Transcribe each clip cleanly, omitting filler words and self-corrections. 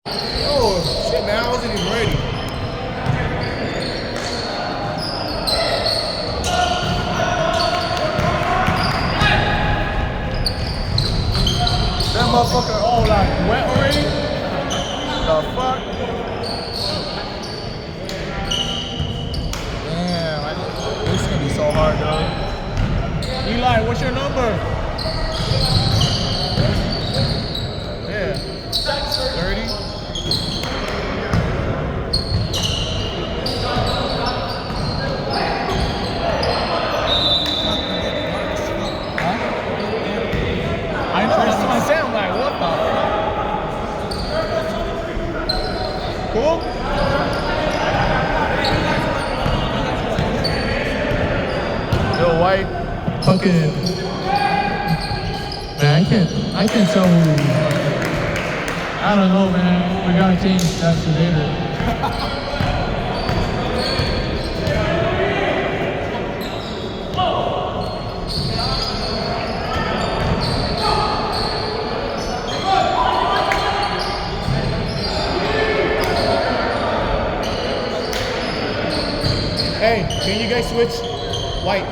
Oh, shit, man. I wasn't even ready. That motherfucker all like wet already? The fuck? Damn, this is gonna be so hard, though. Eli, what's your number? Yeah. 30? Cool? Yo, White. Fucking. Man, I can't tell who. I don't know, man. We gotta change that to later. Hey, can you guys switch? White.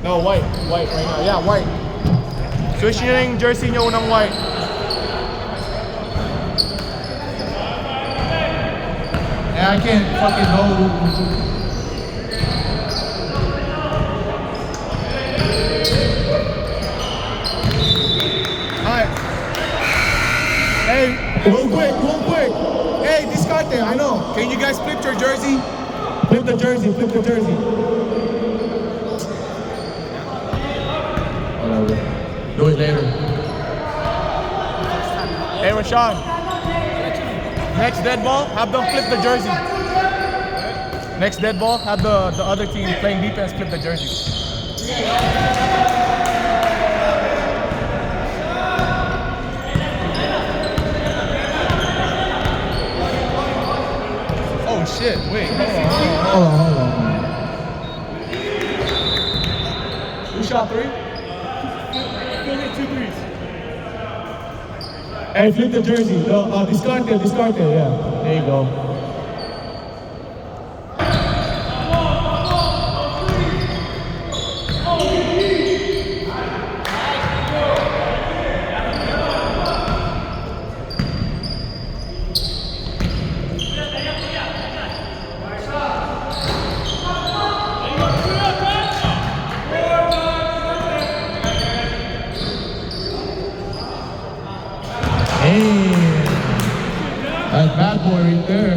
No, white. White right now. Yeah, white. Switch nyo na yung jersey nyo ng white. And I can't fucking know who. Alright. Hey, real quick. Hey, discarte, I know. Can you guys flip your jersey? Flip the jersey. Whatever. Do it later. Hey, Rashawn. Next dead ball, have them flip the jersey. Next dead ball, have the other team playing defense flip the jersey. Oh shit, wait, hold on. Who shot 3? Go hit 2 threes. Hey, flip the jersey. Discarte, yeah. There you go. Hey, that's bad boy right there.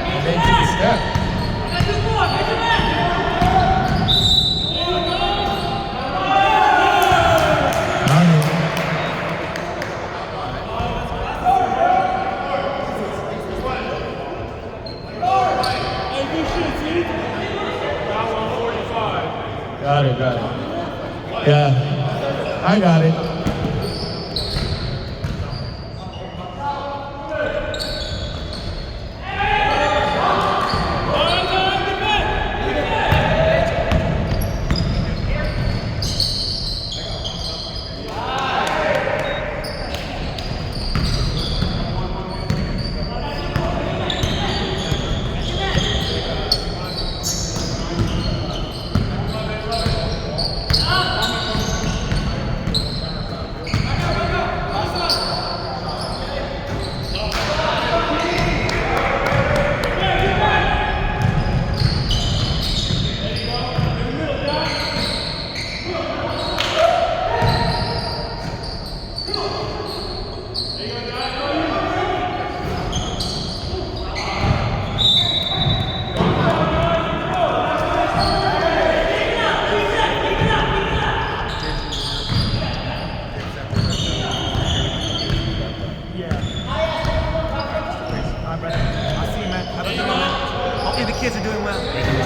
And then take a step. Got it. Yeah, I got it.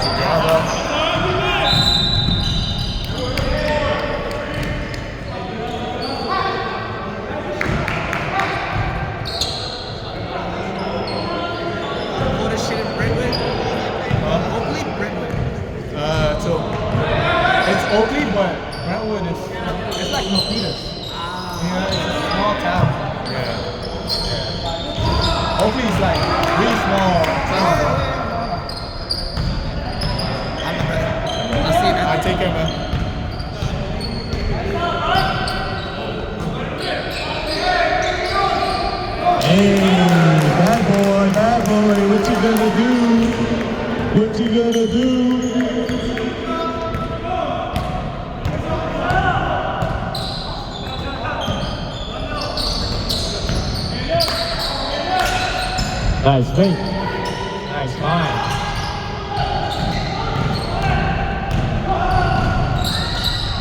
Easy, Jack. What is shit in Brentwood? Oakley? Brentwood. So it's Oakley, but Brentwood is it's like Milpitas. Yeah, it's a small town. Yeah. Oakley is like really small town. I'm the brother. I'll see you, man. Alright, take care, man. Hey, bad boy, what you gonna do? What you gonna do? Nice fake. Nice line.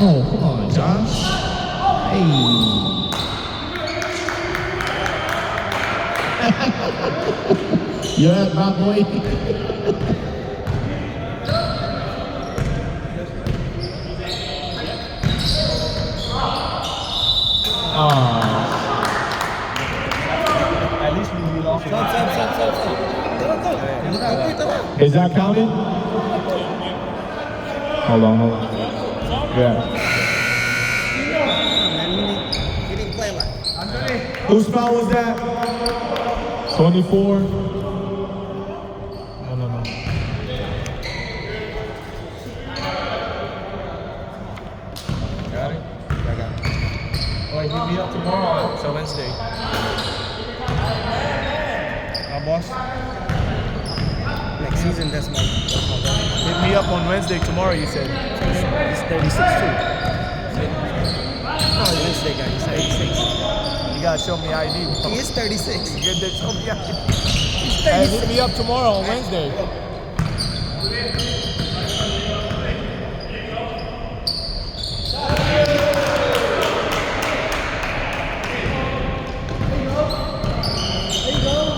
Oh, come on, Josh. Hey. Yeah, my boy. At least we lost. Is that counted? Hold on. Yeah. He didn't play like. Whose foul was that? 24. No. Got it? I got it. Oh, hit me up tomorrow. So Wednesday. Boss? Next season, that's my goal. Hit me up on Wednesday tomorrow, you said. He's 36 too. Oh, Wednesday guy, he's 36. You gotta show me ID. He is 36. Good to show me ID. He's Hey, 36. hit me up tomorrow on Wednesday.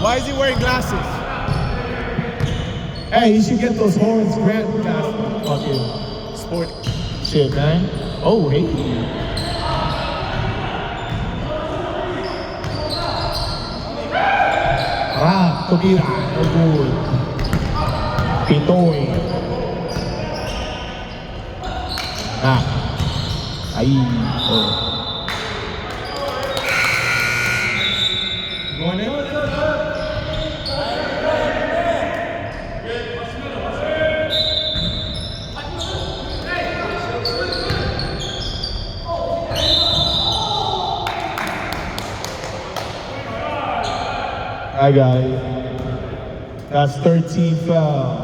Why is he wearing glasses? Hey, you should get those horns grant glasses. Fucking Sport. shit, man. Oh, hey. Tobira, no good. Pitoy. Ahí. Oh. Going in? I got it. That's 13 foul.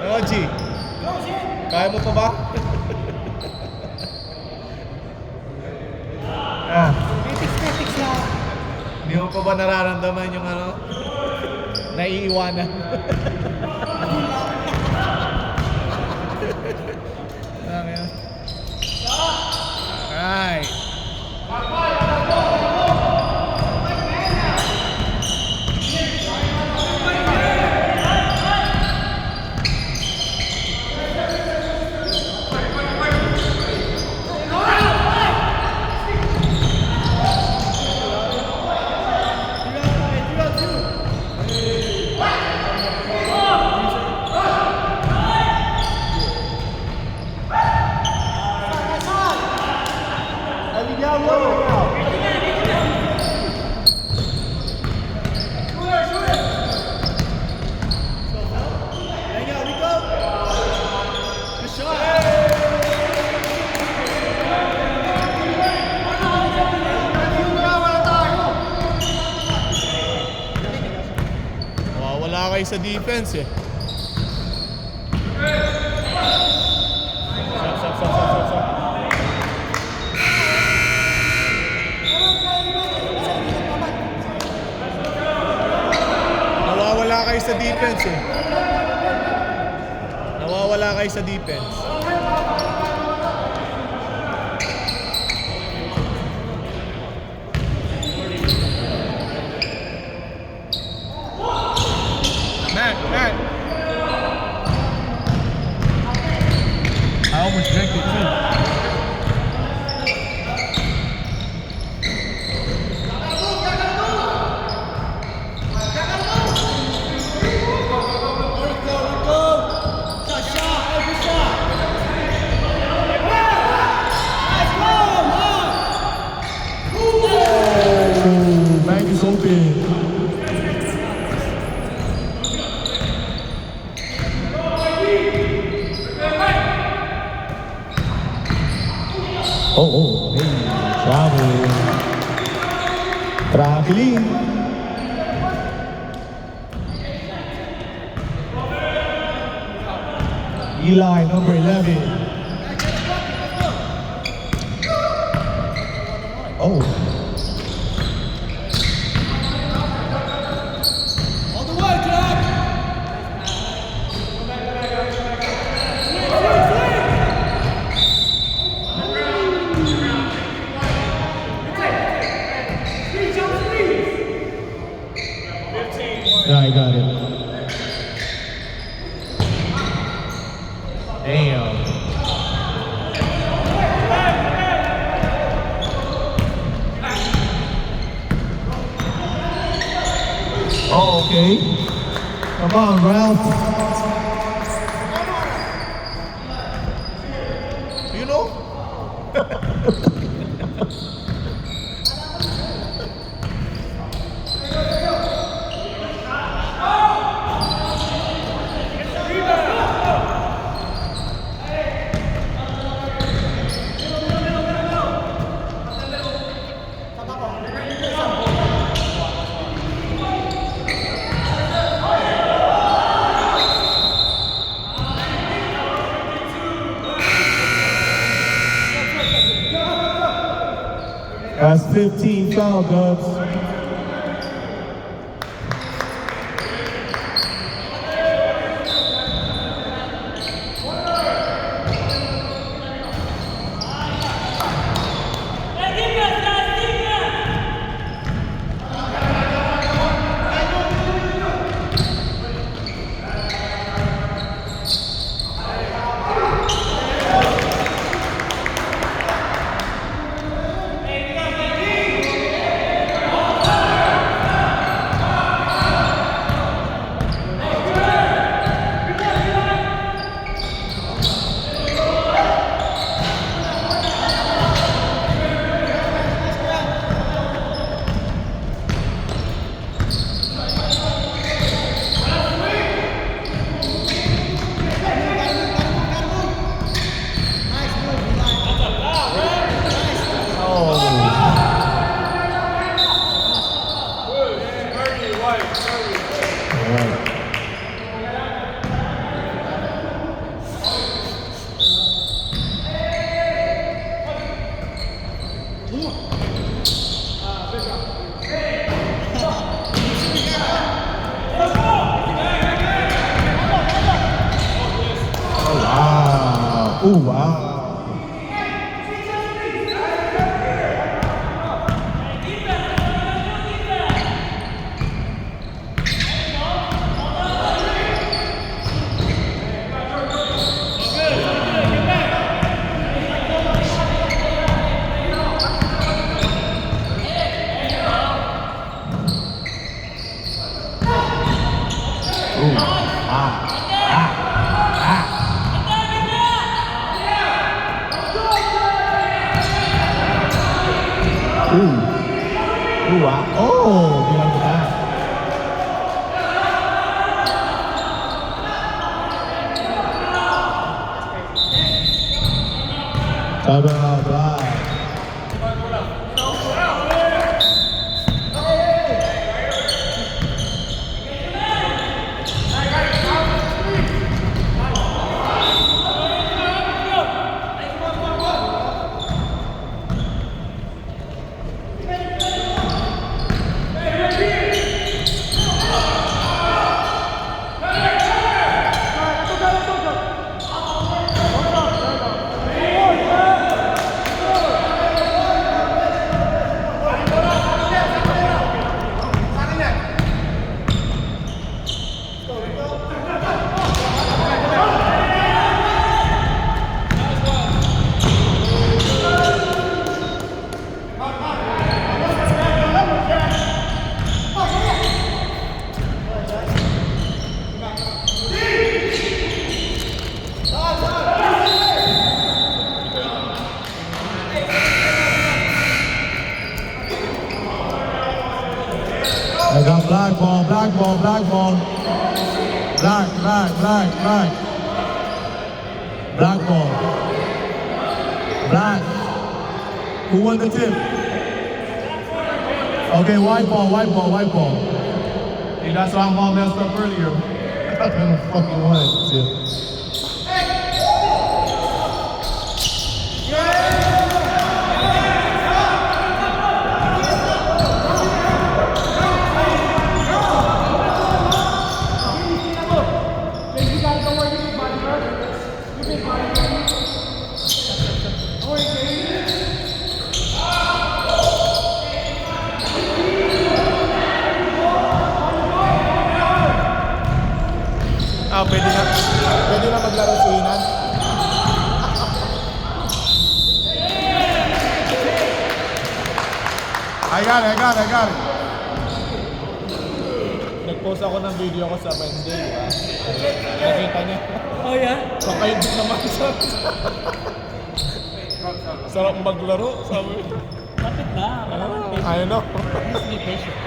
Oh, G. Kaya mo pa ba? Statics lang. Hindi mo pa ba nararamdaman yung ano? Naiiwanan. Ano yun? Alright. Wala kayo sa defense eh. Stop. Nawawala kayo sa defense eh. Nawawala kayo sa defense. Oh, hey, travel. Traveling. Eli, number 11. Oh. All the way, Jack! Yeah, I got it. Damn. Oh, okay. Come on, Ralph. You know? That's 15 foul, Dubs. Oh, wow. Ooh, wow. Oh, behind the back. Timeout, bye. I got black ball, black ball, black ball. Black, black, black, black. Black ball. Black. Who won the tip? Okay, white ball, white ball, white ball. Hey, that's why I'm all messed up earlier. I don't fucking want it. Tip. Pwede na maglaro si Inan. I got it. Nag-post ako ng video ko sa Wednesday, diba? Nakita niya. Oh, yeah? Kakain din naman siya. Sarap maglaro, sabi. Bakit na? I know. Just be patient.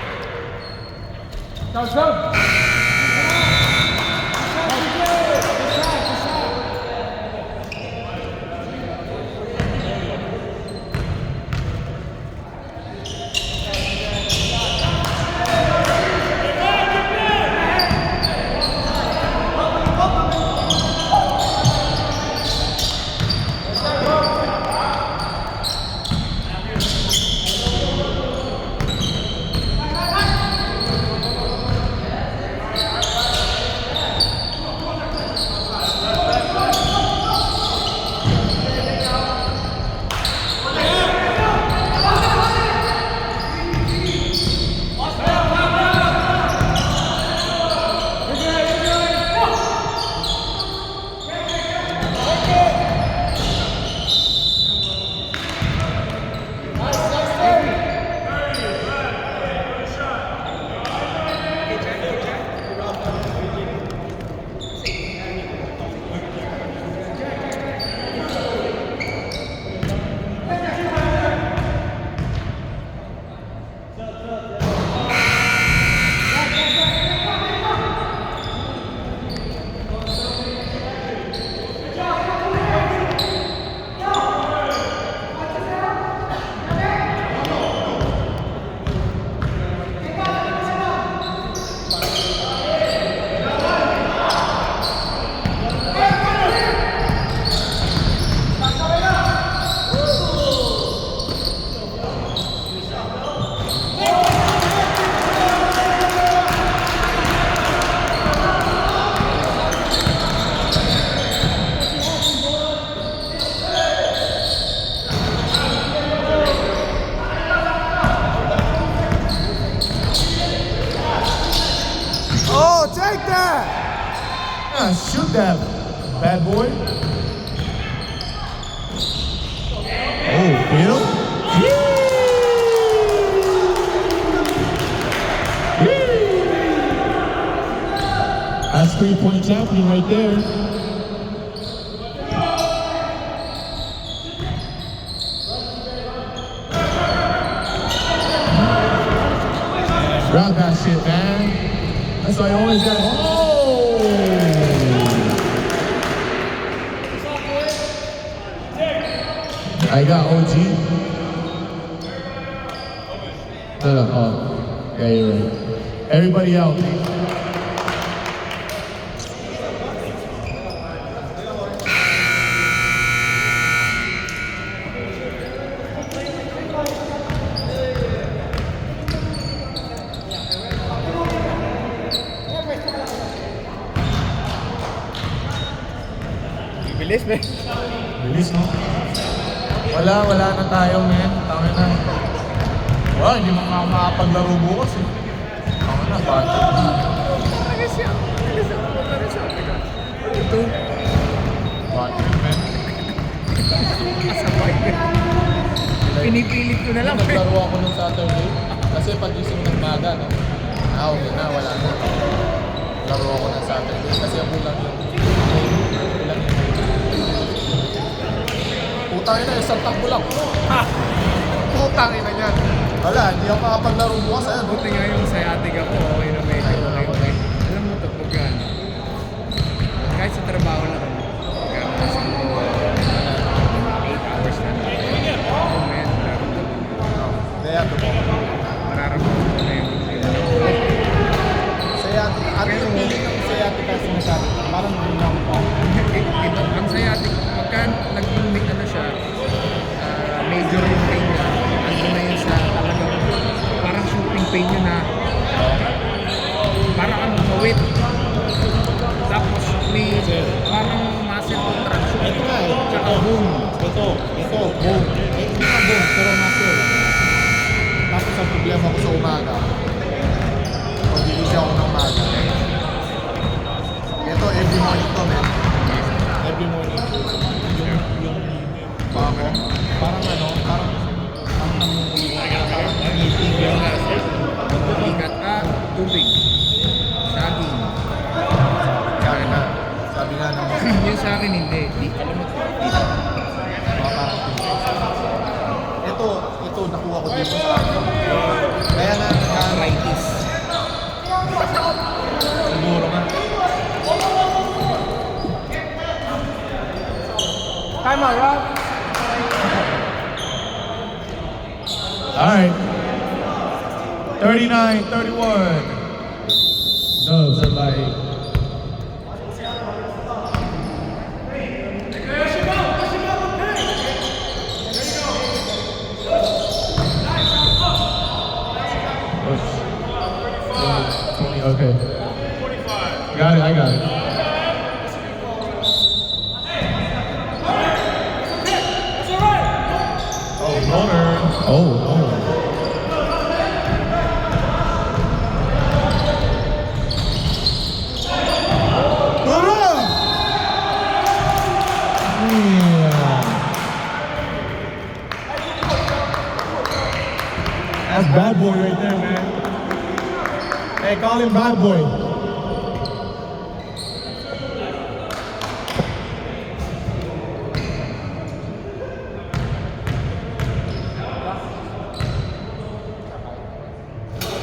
Oh, take that! Yeah, shoot that, bad boy. Oh, Bill. That's 3-point champion right there. Grab that shit, man. That's why I always got. Oh! I got OG. No, oh, yeah, you're right. Everybody out. Bilis, man. Bilis, no? Wala na tayo, man. Tama na. Wala, hindi mo nga makapaglaro bukas eh. Tama na, bata. Bilis siya. Maglaro siya. Ito. Bata, man. Kasabay, man. Pinipilit ko na lang. Naglaro ako ng Saturday. Kasi pag-ising ng maga, no? Okay na, wala na. Laro ako ng Saturday. Kasi ang bulang yun. Putang ina, isang takbo lang. Ha! Putang ina niyan. Wala, hindi ako makapaglaro bukas. Buti nga yung sciatica tubig. Saging. Sabi nga. Sabi nga naman. Yung sa akin hindi. Di, alam mo, dito. Ito, nakuha ko dito sa akin. Kaya nga, Arthritis. siguro nga. Time out, Rob. All right. 39-31. Dubs are like. Okay. Got it, I got it. Oh, floater. Oh. That's bad boy right there, man. Hey, call him bad boy.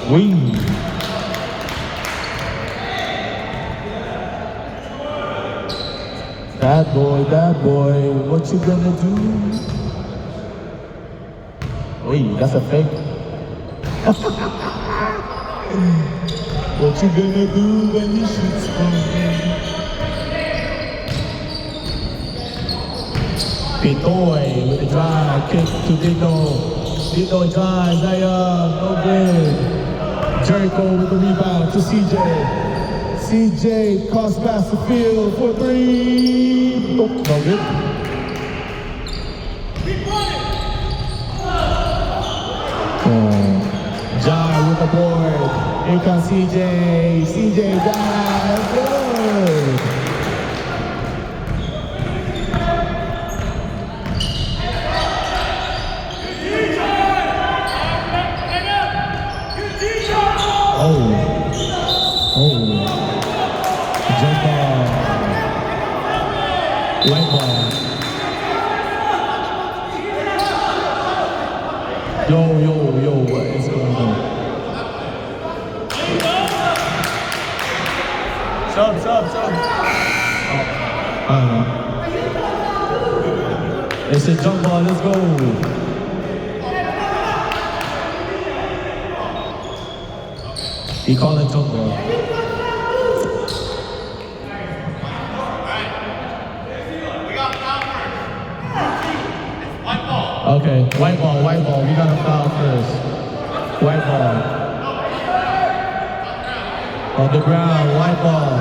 Wing. Bad boy, what you gonna do? Wait, that's a fake. What you gonna do when he shoots from me? Pitoy with the drive, kick to Dino. Dino drives, no good. Jericho with the rebound to CJ. CJ cross past the field for three. Oh, no good. Jai with the board. Here comes CJ. CJ dives. Good. Jump ball. White ball. Yo, what is going on? Sub. It's a jump ball, let's go. He called it jump ball. Okay, white ball. We got a foul first. White ball. On the ground, white ball.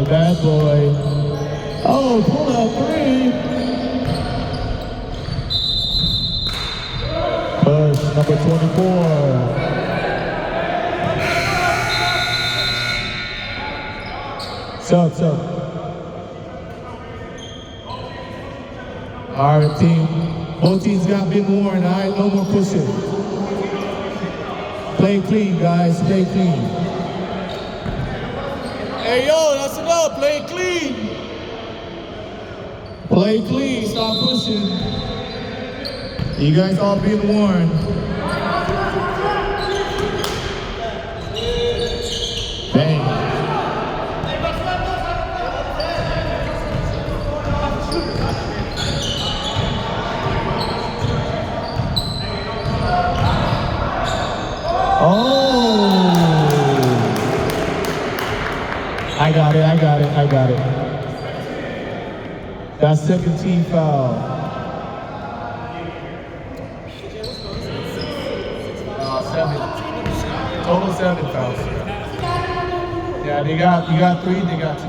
Bad boy. Oh, pull out three. Push, number 24. Sub. All right, team. Both teams got been warned, all right? No more pushing. Play clean, guys. Play clean. Hey, yo, that's enough. Play it clean. Play clean, stop pushing. You guys all been warned. Bang. Oh! I got it. That's second team foul. 7. Total 7 fouls. Yeah, you got 3, they got 2.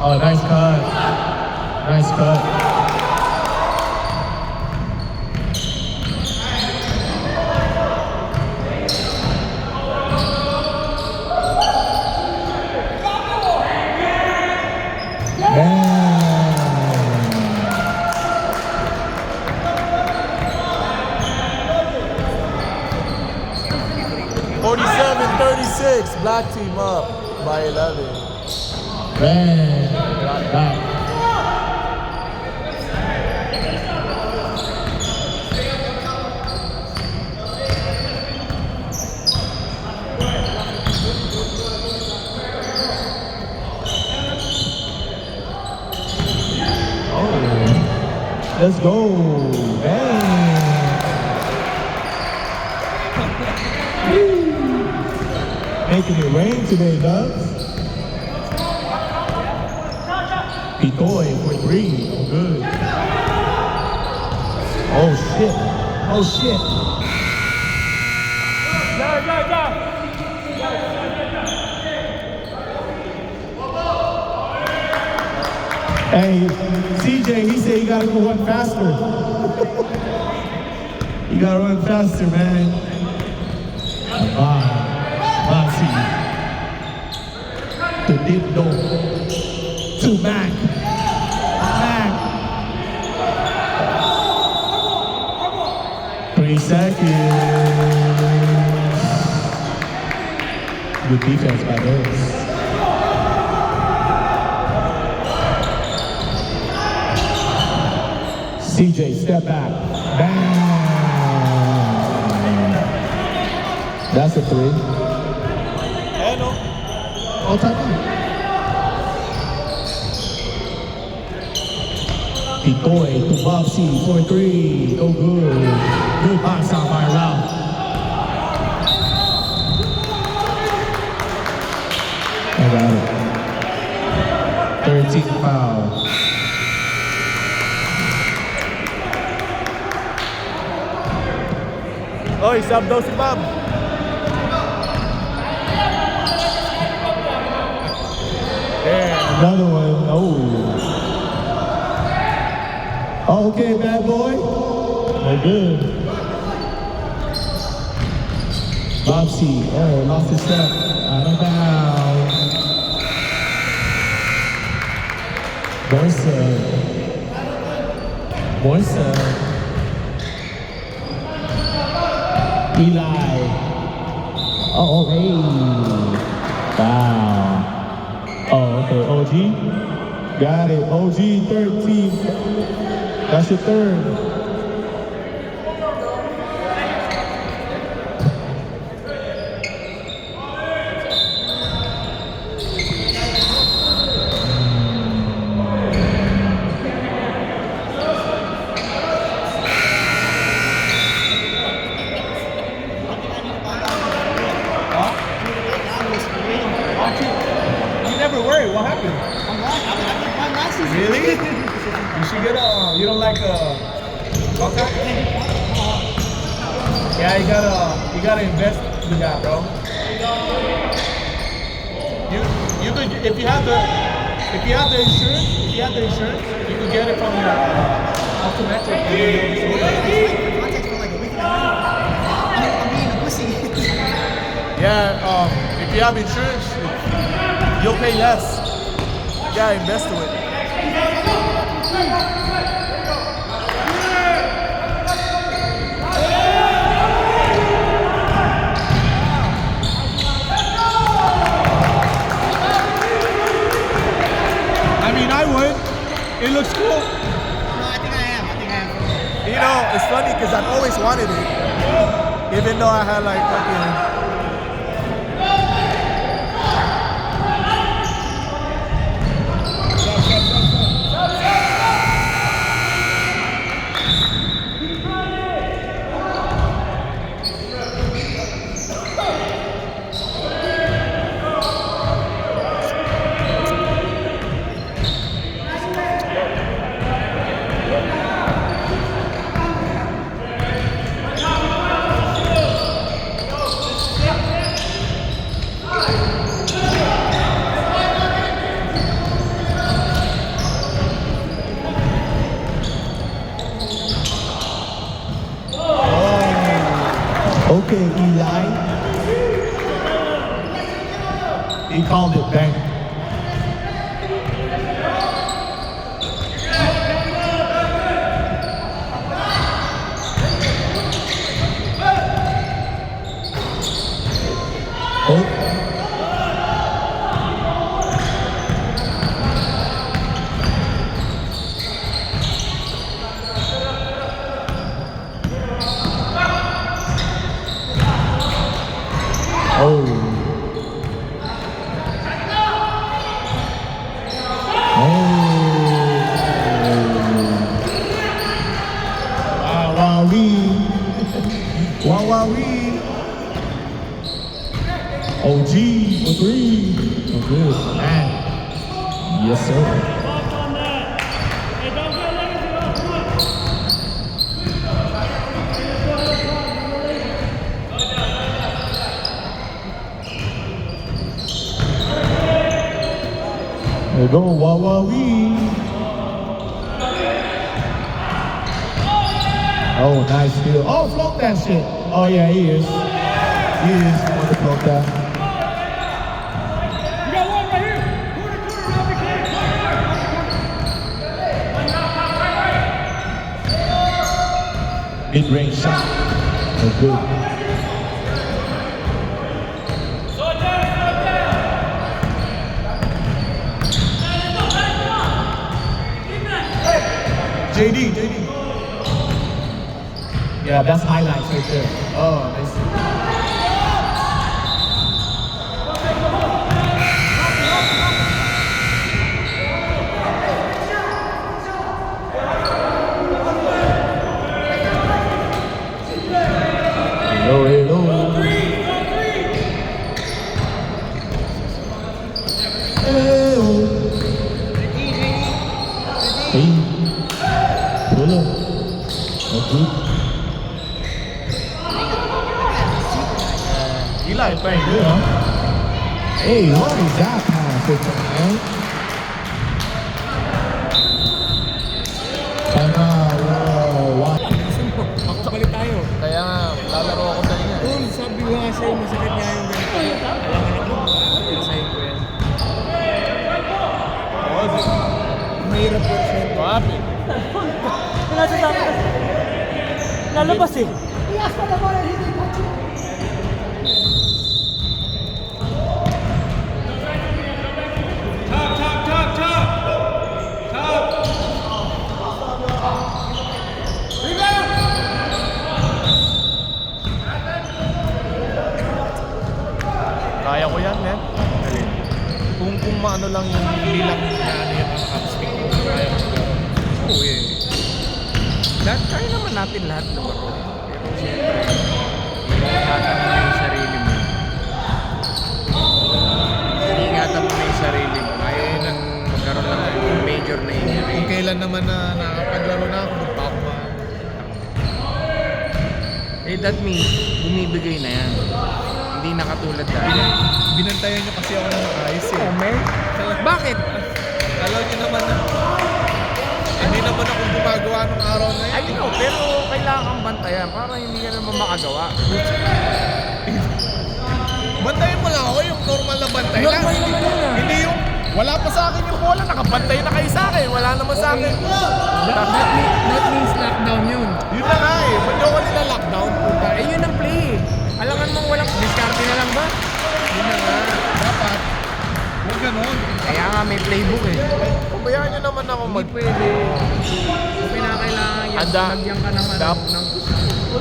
Oh, nice cut. Nice cut. Man. 47-36. Black team up by 11. Man. Back. Let's go. Bang. Making it rain today, Dubs. Pitoy for 3. Oh, good. Oh, shit. Oh, shit. Hey, CJ, he said he gotta go run faster. You gotta run faster, man. Masi. To Dibdo. To Mac. Mac. 3 seconds. Good defense by those. CJ, step back. Bang. That's a 3. All time out. Pitoy to Bobsy for 3. No good. Good box out by Ralph. I got it. 13 foul. Oy, sub daw si Bob. Another one. Oh. Okay, bad boy. No good. Bobsy. Oh, lost his step. Out of bounds. Morsa. Eli. Oh, hey. Wow. Oh, okay. OG. Got it. OG 13. That's your third. What happened? I'm lying. I won last season. Really? You should get you don't like contract? Yeah, you gotta invest in that, bro. You could if you have the insurance, you could get it from your automatic. Contract's for like a week and a half. I'm being a pussy. Yeah, if you have insurance, you'll pay less. Yeah, invest to it. I mean, I would. It looks cool. No, I think I am. You know, it's funny because I've always wanted it. Even though I had like fucking... kick, Eli. He called it back. Oh. Wowee. OG for three. Oh, good. Man. Yes, sir. There you go, Wowee. Oh, nice steal. Oh, float that shit. Oh, yeah, he is. He is. Want to float that. You got one right here. Corner, Robbie, Mid-range shot. That's good. JD. Yeah, that's highlights right there. Oh, nice. Hello. Hey. Pull up. That's good. Eli playing good, huh? Hey, what is that pass, man? Wow. Makapalik tayo. Kaya nga, lalaro ako na niya. Kung sabi ko nga sa'yo, masakit nga yung ganito. Alam mo, sa'yo ko yan. Mahirap po siya. Papi. Pinasasabi ka. Lalabas eh. Kaya ko yan, man. Kung maano lang yung bilang na ano yung upstick ko, kaya ko siguro. Oo eh. Kaya naman natin lahat na baro. Pero siyempre, ingatan mo na yung sarili mo. Ingatan mo na yung sarili mo. Ayaw nang magkaroon lang ng major na injury. Kung kailan naman na nakapaglaro na ako, magpapa. Eh, that means, bumibigay na yan. Hindi na katulad dati. Binantayan niyo kasi ako ng ayos eh. Bakit? Alam niyo naman na hindi naman ako gumagawa nung araw na yun. I know, pero kailangan kang bantayan para hindi ka naman makagawa. Bantayan mo lang ako yung normal na bantay lang. Normal naman yun ah. Hindi yung wala pa sa akin yung bola, nakabantay na kayo sa akin. Wala naman sa akin. That means lockdown yun. Yun na nga eh. Ba't ako nila lockdown? Puta. Eh yun ang play. Alangan mong walang discarte na lang ba? Yun na nga. Dapat. Huwag ganun. Kaya nga may playbook eh. Pabayaan nyo naman ako Hindi pwede. Kung kinakailangan yan, lagyan ka naman ng...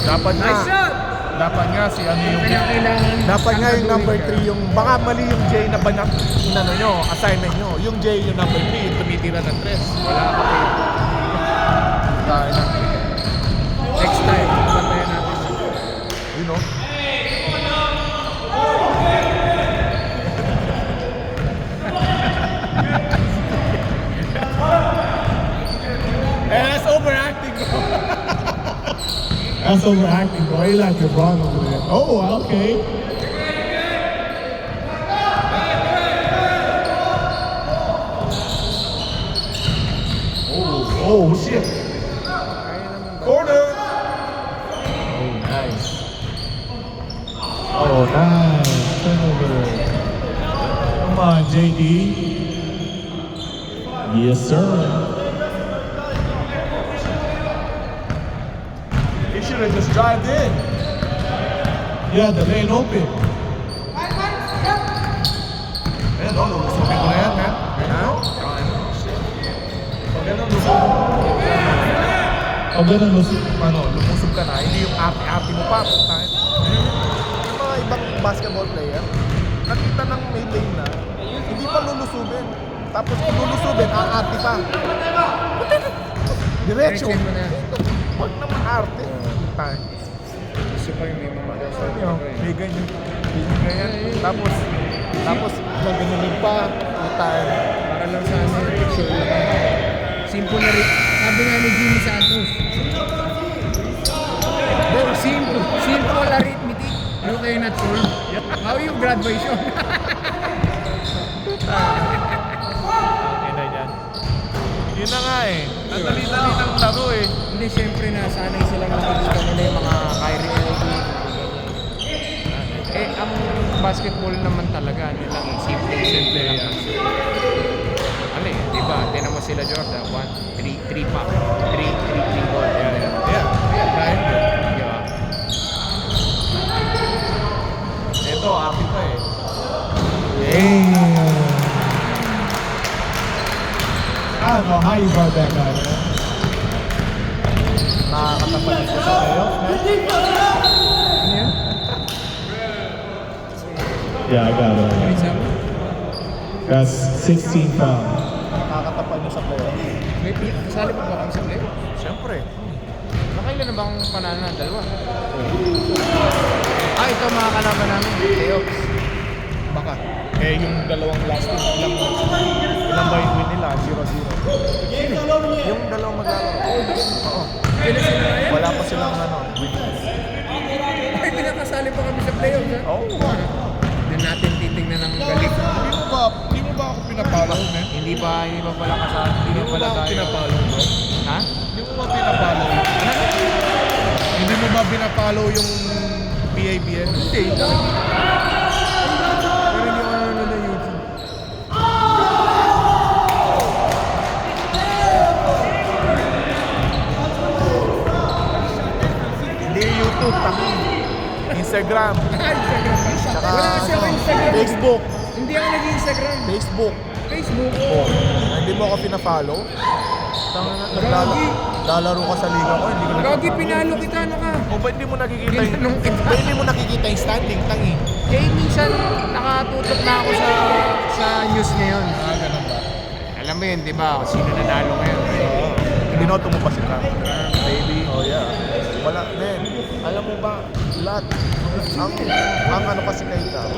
Dapat nga. Nice shot! Dapat nga si ano yung... Kinakailangan... Dapat nga yung number 3 yung... Baka mali yung J na banat inano nyo, assignment nyo. Yung J yung number 3 yung tumitira ng 3. Wala ka pa yun. Dahil na. Next time, bantayan natin. You know? That's overacting, bro. That's overacting, bro. You like LeBron over there. Oh, okay. Oh, shit. Corner! Oh, nice. on, JD. Yes, sir. He should have just drived in. Yeah, the lane open. Ayan, no, lumusubin ko na yan, man. Ayan, pag ganun, lusubin. Pag ganun, Ano, lumusog ka na, hindi yung arte-arte mo pa. Tayo. Yung mga ibang basketball player, nakita ng may lane na, hindi pa lulusubin. Tapos kung lulusubin, aarte pa. Diretso. Diretso mo na. Huwag na maarte. Tayo. Gusto ko yung may mga kasama Yun, ko eh. may ganyan. May ganyan. Tapos, naganunin pa. Tayo. Para lang sa ano, picture lang ako. Simple na rin. Sabi nga ni Jimmy Santos. Very simple. Simple arithmetic. You cannot solve. How you graduation? Yun na yan. Yun na nga eh. Ang dali-dali ng laro eh. Hindi, syempre nasanay silang nakikita nila yung mga Kyrie Irving. Eh, ang basketball naman talaga nilang simple lang. Ano eh, di ba? Tinan mo sila Jordan, 3 pack, 3 ball. Yeah. Dahil yun. Di ba? Ito, akin pa eh. Damn. I don't know how you brought that guy. Nakakatapalit ko sa kayo. Ano yan? Yeah, I got it. Isa? That's 16 pounds. Nakakatapal niyo sa kayo. May kasali pa ba kami sa play? Siyempre. Nakailan na bang panalo na? Dalawa? Ah, ito mga kalaban namin. Playoffs. Baka. Eh, yung dalawang last team, ilang ba yung win nila? 0-0. Yung dalawang maglalaro. Oo. Kailan sila na yan? Wala pa silang ano, win. Ay, pinakasali pa kami sa playoffs ha? Oo. Hindi natin titingnan ng galing. Hindi mo ba ako pinapalo, man? Hindi ba pala kasali? Hindi ba pala tayo? pinapalo, bro? Ha? Hindi mo ba pinapalo? Hindi mo ba pinapalo yung PABN? Hindi. Pero hindi ko nanonood ng YouTube. Hindi YouTube, tangi. Instagram. Tsaka Wala kasi ako Instagram. Facebook. Hindi ako nag-Instagram. Facebook. Facebook. Oh, hindi mo ako pina-follow? Naglalaro ka sa liga ko, hindi ko Gagi, pinalo kita, ano ka? O ba hindi mo nakikita yung... Ginanong kita. Ba hindi mo nakikita yung standing, tangi? Kaya minsan nakatutok na ako sa news ngayon. Ganun ba? Alam mo yun, di ba? Kung sino nanalo ngayon. Oo. Binoto mo pa si Cam? Baby. Oh yeah. Wala, men. Alam mo ba, lahat, ang ano kasi kay Cam,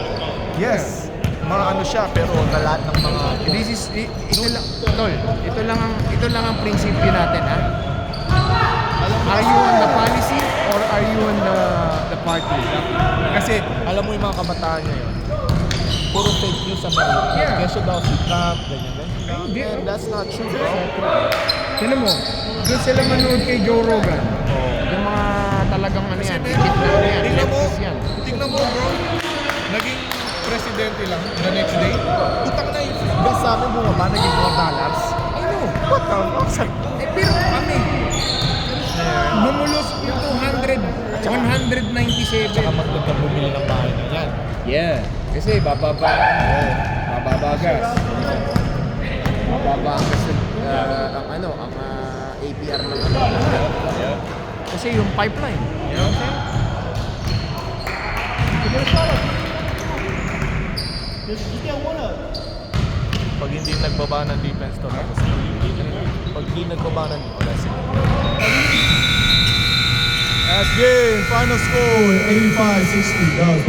yes, mga ano siya, pero na lahat ng mga... This is, ito lang, tol, ito lang ang prinsipyo natin, ha? Are you on the policy or are you on the party? Kasi, alam mo yung mga kabataan niya yun, puro fake news ang narinig. Yeah. Kesyo daw si Cam, ganyan. Hindi. And that's not true, bro. Tignan mo, doon sila manood kay Joe Rogan. Yung mga talagang ano yan, dikit na ano yan, lefties yan. Tingnan mo, bro. Naging presidente lang the next day. Utang na yung gas sa amin bumaba, naging $4. I know. What the fuck? Eh, pero kami, bumulos yung 197. Tsaka magdag ka bumili ng bahay na yan. Yeah. Kasi bababa gas. Bababa ang gas ang APR ng ano. Kasi yung pipeline. You know what I'm Pag hindi nagbaba ng defense to, tapos pag hindi nagbaba ng defense, last game, final score. 85-60. That was